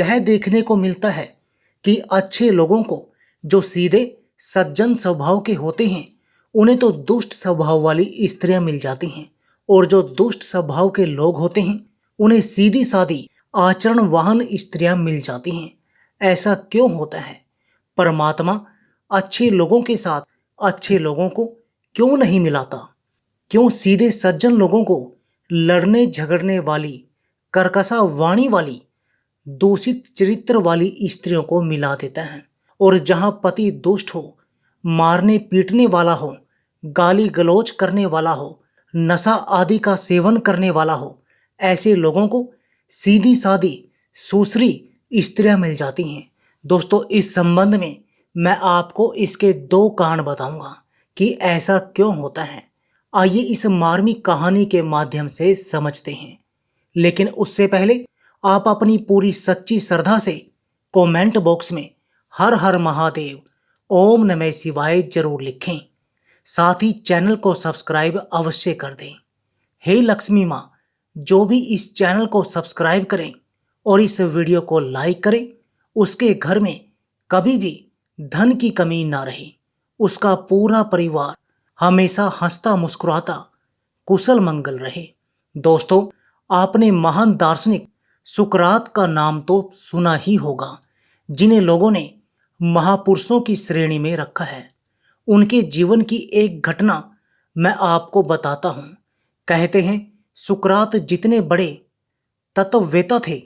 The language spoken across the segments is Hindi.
यह देखने को मिलता है कि अच्छे लोगों को जो सीधे सज्जन स्वभाव के होते हैं उन्हें तो दुष्ट स्वभाव वाली स्त्रियां मिल जाती हैं, और जो दुष्ट स्वभाव के लोग होते हैं उन्हें सीधी सादी आचरण वाहन स्त्रियां मिल जाती हैं। ऐसा क्यों होता है? परमात्मा अच्छे लोगों के साथ अच्छे लोगों को क्यों नहीं मिलाता? क्यों सीधे सज्जन लोगों को लड़ने झगड़ने वाली, कर्कशा वाणी वाली, दूषित चरित्र वाली स्त्रियों को मिला देता है? और जहां पति दुष्ट हो, मारने पीटने वाला हो, गाली गलौज करने वाला हो, नशा आदि का सेवन करने वाला हो, ऐसे लोगों को सीधी सादी सुश्री स्त्रियां मिल जाती हैं। दोस्तों, इस संबंध में मैं आपको इसके 2 कारण बताऊंगा कि ऐसा क्यों होता है। आइए इस मार्मिक कहानी के माध्यम से समझते हैं। लेकिन उससे पहले आप अपनी पूरी सच्ची श्रद्धा से कमेंट बॉक्स में हर हर महादेव, ओम नमः शिवाय जरूर लिखें। साथ ही चैनल को सब्सक्राइब अवश्य कर दें। हे लक्ष्मी माँ, जो भी इस चैनल को सब्सक्राइब करें और इस वीडियो को लाइक करें, उसके घर में कभी भी धन की कमी ना रहे। उसका पूरा परिवार हमेशा हंसता मुस्कुराता कुशल मंगल रहे। दोस्तों, आपने महान दार्शनिक सुकरात का नाम तो सुना ही होगा, जिन्हें लोगों ने महापुरुषों की श्रेणी में रखा है। उनके जीवन की एक घटना मैं आपको बताता हूं। कहते हैं सुकरात जितने बड़े तत्ववेता थे,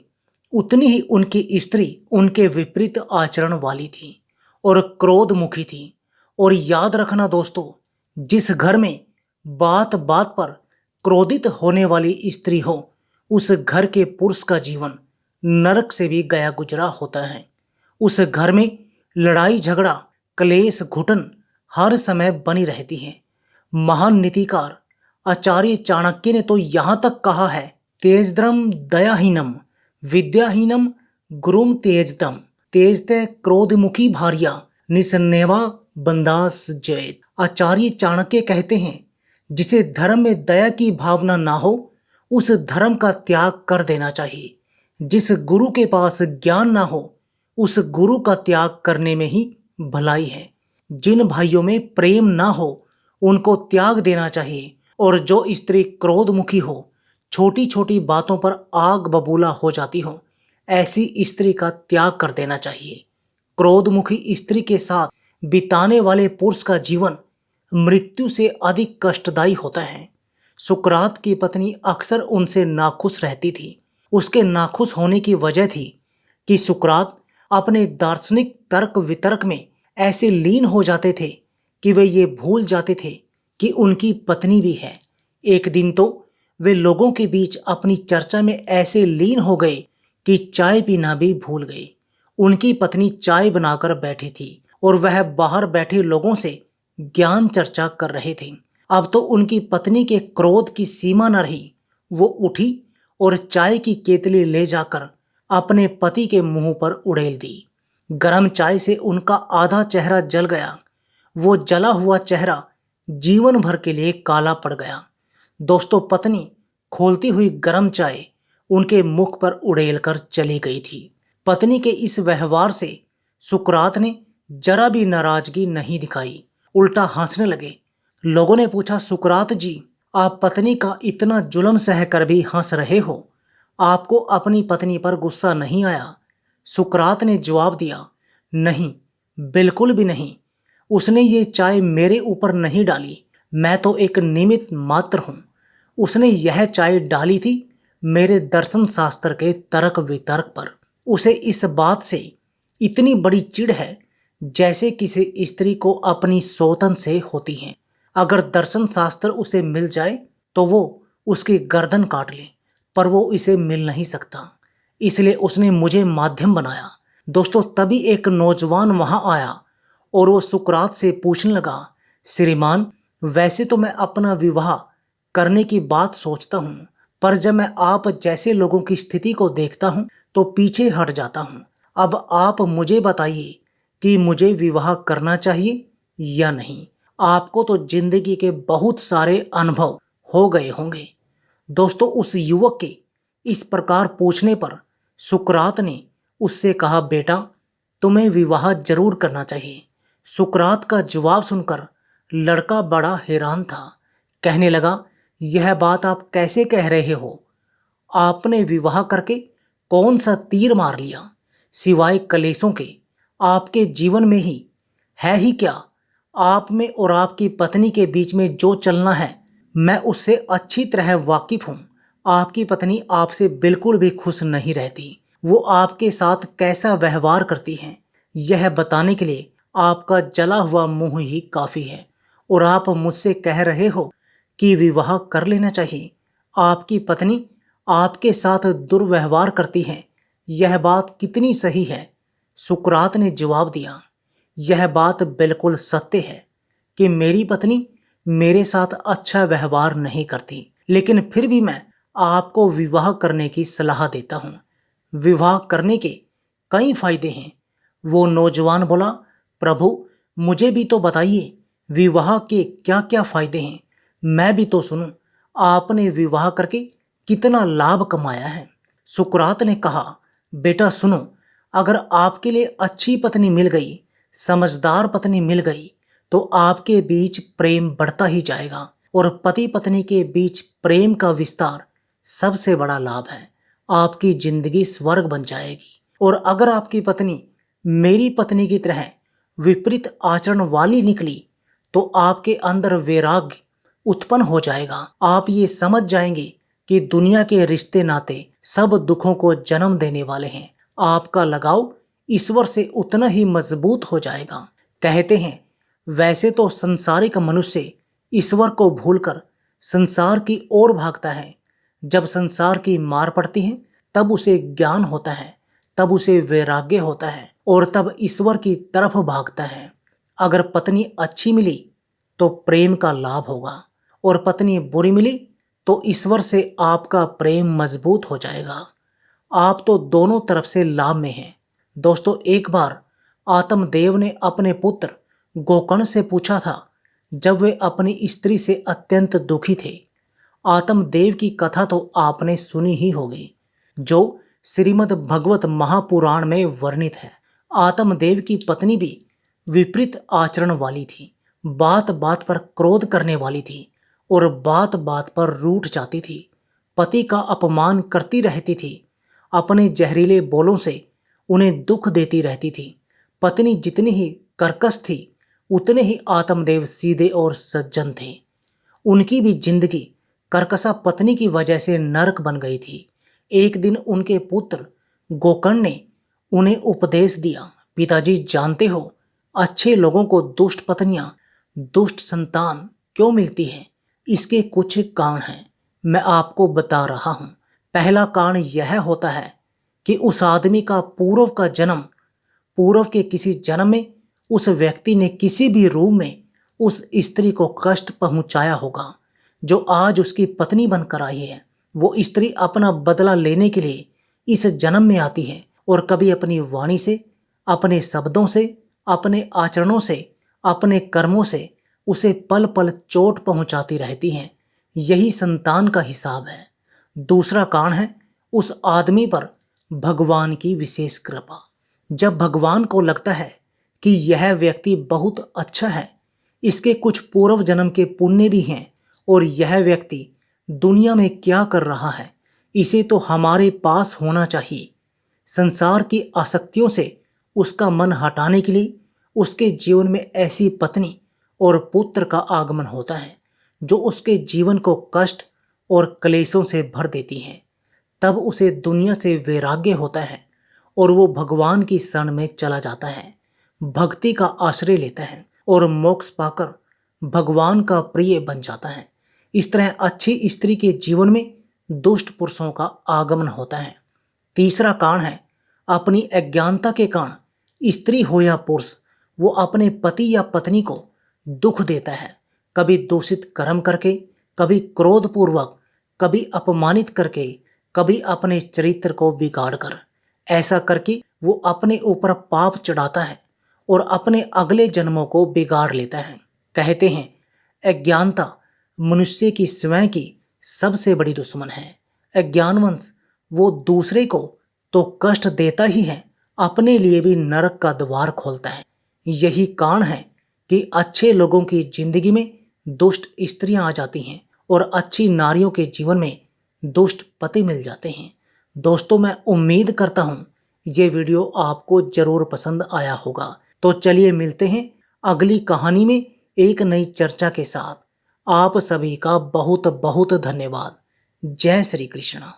उतनी ही उनकी स्त्री उनके विपरीत आचरण वाली थी और क्रोधमुखी थी। और याद रखना दोस्तों, जिस घर में बात बात पर क्रोधित होने वाली स्त्री हो, उस घर के पुरुष का जीवन नरक से भी गया गुजरा होता है। उस घर में लड़ाई झगड़ा, क्लेश, घुटन हर समय बनी रहती है। महान नीतिकार आचार्य चाणक्य ने तो यहाँ तक कहा है, तेजद्रम दयाहीनम विद्याहीनम गुरुम तेजदम तेजते क्रोधमुखी भार्या निसन्नेवा बंदास जयत। आचार्य चाणक्य कहते हैं, जिसे धर्म में दया की भावना ना हो, उस धर्म का त्याग कर देना चाहिए। जिस गुरु के पास ज्ञान ना हो, उस गुरु का त्याग करने में ही भलाई है। जिन भाइयों में प्रेम ना हो, उनको त्याग देना चाहिए। और जो स्त्री क्रोधमुखी हो, छोटी छोटी बातों पर आग बबूला हो जाती हो, ऐसी स्त्री का त्याग कर देना चाहिए। क्रोधमुखी स्त्री के साथ बिताने वाले पुरुष का जीवन मृत्यु से अधिक कष्टदायी होता है। सुकरात की पत्नी अक्सर उनसे नाखुश रहती थी। उसके नाखुश होने की वजह थी कि सुकरात अपने दार्शनिक तर्क वितर्क में ऐसे लीन हो जाते थे कि वे ये भूल जाते थे कि उनकी पत्नी भी है। एक दिन तो वे लोगों के बीच अपनी चर्चा में ऐसे लीन हो गए कि चाय पीना भी भूल गए। उनकी पत्नी चाय बनाकर बैठी थी और वह बाहर बैठे लोगों से ज्ञान चर्चा कर रहे थे। अब तो उनकी पत्नी के क्रोध की सीमा न रही। वो उठी और चाय की केतली ले जाकर अपने पति के मुंह पर उड़ेल दी। गर्म चाय से उनका आधा चेहरा जल गया। वो जला हुआ चेहरा जीवन भर के लिए काला पड़ गया। दोस्तों, पत्नी खोलती हुई गर्म चाय उनके मुख पर उड़ेल कर चली गई थी। पत्नी के इस व्यवहार से सुकरात ने जरा भी नाराजगी नहीं दिखाई, उल्टा हंसने लगे। लोगों ने पूछा, सुकरात जी, आप पत्नी का इतना जुल्म सहकर भी हंस रहे हो, आपको अपनी पत्नी पर गुस्सा नहीं आया? सुकरात ने जवाब दिया, नहीं, बिल्कुल भी नहीं। उसने ये चाय मेरे ऊपर नहीं डाली, मैं तो एक निमित्त मात्र हूँ। उसने यह चाय डाली थी मेरे दर्शन शास्त्र के तर्क वितर्क पर। उसे इस बात से इतनी बड़ी चिढ़ है जैसे किसी स्त्री को अपनी सौतन से होती है। अगर दर्शन शास्त्र उसे मिल जाए तो वो उसकी गर्दन काट ले, पर वो इसे मिल नहीं सकता, इसलिए उसने मुझे माध्यम बनाया। दोस्तों, तभी एक नौजवान वहां आया और वो सुकरात से पूछने लगा, श्रीमान, वैसे तो मैं अपना विवाह करने की बात सोचता हूँ, पर जब मैं आप जैसे लोगों की स्थिति को देखता हूँ तो पीछे हट जाता हूँ। अब आप मुझे बताइए कि मुझे विवाह करना चाहिए या नहीं। आपको तो जिंदगी के बहुत सारे अनुभव हो गए होंगे। दोस्तों, उस युवक के इस प्रकार पूछने पर सुकरात ने उससे कहा, बेटा तुम्हें विवाह जरूर करना चाहिए। सुकरात का जवाब सुनकर लड़का बड़ा हैरान था। कहने लगा, यह बात आप कैसे कह रहे हो? आपने विवाह करके कौन सा तीर मार लिया? सिवाय कलेशों के आपके जीवन में ही है ही क्या? आप में और आपकी पत्नी के बीच में जो चलना है, मैं उससे अच्छी तरह वाकिफ हूँ। आपकी पत्नी आपसे बिल्कुल भी खुश नहीं रहती। वो आपके साथ कैसा व्यवहार करती है, यह बताने के लिए आपका जला हुआ मुंह ही काफी है। और आप मुझसे कह रहे हो कि विवाह कर लेना चाहिए। आपकी पत्नी आपके साथ दुर्व्यवहार करती है, यह बात कितनी सही है? सुकरात ने जवाब दिया, यह बात बिल्कुल सत्य है कि मेरी पत्नी मेरे साथ अच्छा व्यवहार नहीं करती, लेकिन फिर भी मैं आपको विवाह करने की सलाह देता हूँ। विवाह करने के कई फायदे हैं। वो नौजवान बोला, प्रभु मुझे भी तो बताइए, विवाह के क्या क्या फायदे हैं, मैं भी तो सुनूं। आपने विवाह करके कितना लाभ कमाया है? सुकरात ने कहा, बेटा सुनो, अगर आपके लिए अच्छी पत्नी मिल गई, समझदार पत्नी मिल गई, तो आपके बीच प्रेम बढ़ता ही जाएगा। और पति पत्नी के बीच प्रेम का विस्तार सबसे बड़ा लाभ है। आपकी जिंदगी स्वर्ग बन जाएगी। और अगर आपकी पत्नी मेरी पत्नी की तरह विपरीत आचरण वाली निकली, तो आपके अंदर वैराग्य उत्पन्न हो जाएगा। आप ये समझ जाएंगे कि दुनिया के रिश्ते नाते सब दुखों को जन्म देने वाले हैं। आपका लगाव ईश्वर से उतना ही मजबूत हो जाएगा। कहते हैं, वैसे तो संसारिक मनुष्य ईश्वर को भूलकर संसार की ओर भागता है। जब संसार की मार पड़ती है, तब उसे ज्ञान होता है, तब उसे वैराग्य होता है, और तब ईश्वर की तरफ भागता है। अगर पत्नी अच्छी मिली तो प्रेम का लाभ होगा, और पत्नी बुरी मिली तो ईश्वर से आपका प्रेम मजबूत हो जाएगा। आप तो दोनों तरफ से लाभ में हैं। दोस्तों, एक बार आत्मदेव ने अपने पुत्र गोकर्ण से पूछा था, जब वे अपनी स्त्री से अत्यंत दुखी थे। आत्मदेव की कथा तो आपने सुनी ही होगी, जो श्रीमद् भगवत महापुराण में वर्णित है। आत्मदेव की पत्नी भी विपरीत आचरण वाली थी, बात बात पर क्रोध करने वाली थी और बात बात पर रूठ जाती थी। पति का अपमान करती रहती थी, अपने जहरीले बोलों से उन्हें दुख देती रहती थी। पत्नी जितनी ही कर्कश थी, उतने ही आत्मदेव सीधे और सज्जन थे। उनकी भी जिंदगी कर्कशा पत्नी की वजह से नरक बन गई थी। एक दिन उनके पुत्र गोकर्ण ने उन्हें उपदेश दिया, पिताजी जानते हो, अच्छे लोगों को दुष्ट पत्नियां, दुष्ट संतान क्यों मिलती है? इसके कुछ कारण हैं, मैं आपको बता रहा हूं। पहला कारण यह होता है कि उस आदमी का पूर्व के किसी जन्म में उस व्यक्ति ने किसी भी रूप में उस स्त्री को कष्ट पहुंचाया होगा, जो आज उसकी पत्नी बनकर आई है। वो स्त्री अपना बदला लेने के लिए इस जन्म में आती है, और कभी अपनी वाणी से, अपने शब्दों से, अपने आचरणों से, अपने कर्मों से उसे पल पल चोट पहुंचाती रहती हैं। यही संतान का हिसाब है। दूसरा कारण है उस आदमी पर भगवान की विशेष कृपा। जब भगवान को लगता है कि यह व्यक्ति बहुत अच्छा है, इसके कुछ पूर्व जन्म के पुण्य भी हैं, और यह व्यक्ति दुनिया में क्या कर रहा है, इसे तो हमारे पास होना चाहिए। संसार की आसक्तियों से उसका मन हटाने के लिए उसके जीवन में ऐसी पत्नी और पुत्र का आगमन होता है, जो उसके जीवन को कष्ट और क्लेशों से भर देती हैं। तब उसे दुनिया से वैराग्य होता है और वो भगवान की शरण में चला जाता है, भक्ति का आश्रय लेता है और मोक्ष पाकर भगवान का प्रिय बन जाता है। इस तरह अच्छी स्त्री के जीवन में दुष्ट पुरुषों का आगमन होता है। तीसरा कारण है अपनी अज्ञानता के कारण स्त्री हो या पुरुष, वो अपने पति या पत्नी को दुख देता है, कभी दूषित कर्म करके, कभी क्रोधपूर्वक, कभी अपमानित करके, कभी अपने चरित्र को बिगाड़ कर। ऐसा करके वो अपने ऊपर पाप चढ़ाता है और अपने अगले जन्मों को बिगाड़ लेता है। कहते हैं, अज्ञानता मनुष्य की स्वयं की सबसे बड़ी दुश्मन है। अज्ञानवश वो दूसरे को तो कष्ट देता ही है, अपने लिए भी नरक का द्वार खोलता है। यही कारण है कि अच्छे लोगों की जिंदगी में दुष्ट स्त्रियां आ जाती हैं और अच्छी नारियों के जीवन में दुष्ट पति मिल जाते हैं। दोस्तों, मैं उम्मीद करता हूं ये वीडियो आपको जरूर पसंद आया होगा। तो चलिए मिलते हैं अगली कहानी में एक नई चर्चा के साथ। आप सभी का बहुत बहुत धन्यवाद। जय श्री कृष्ण।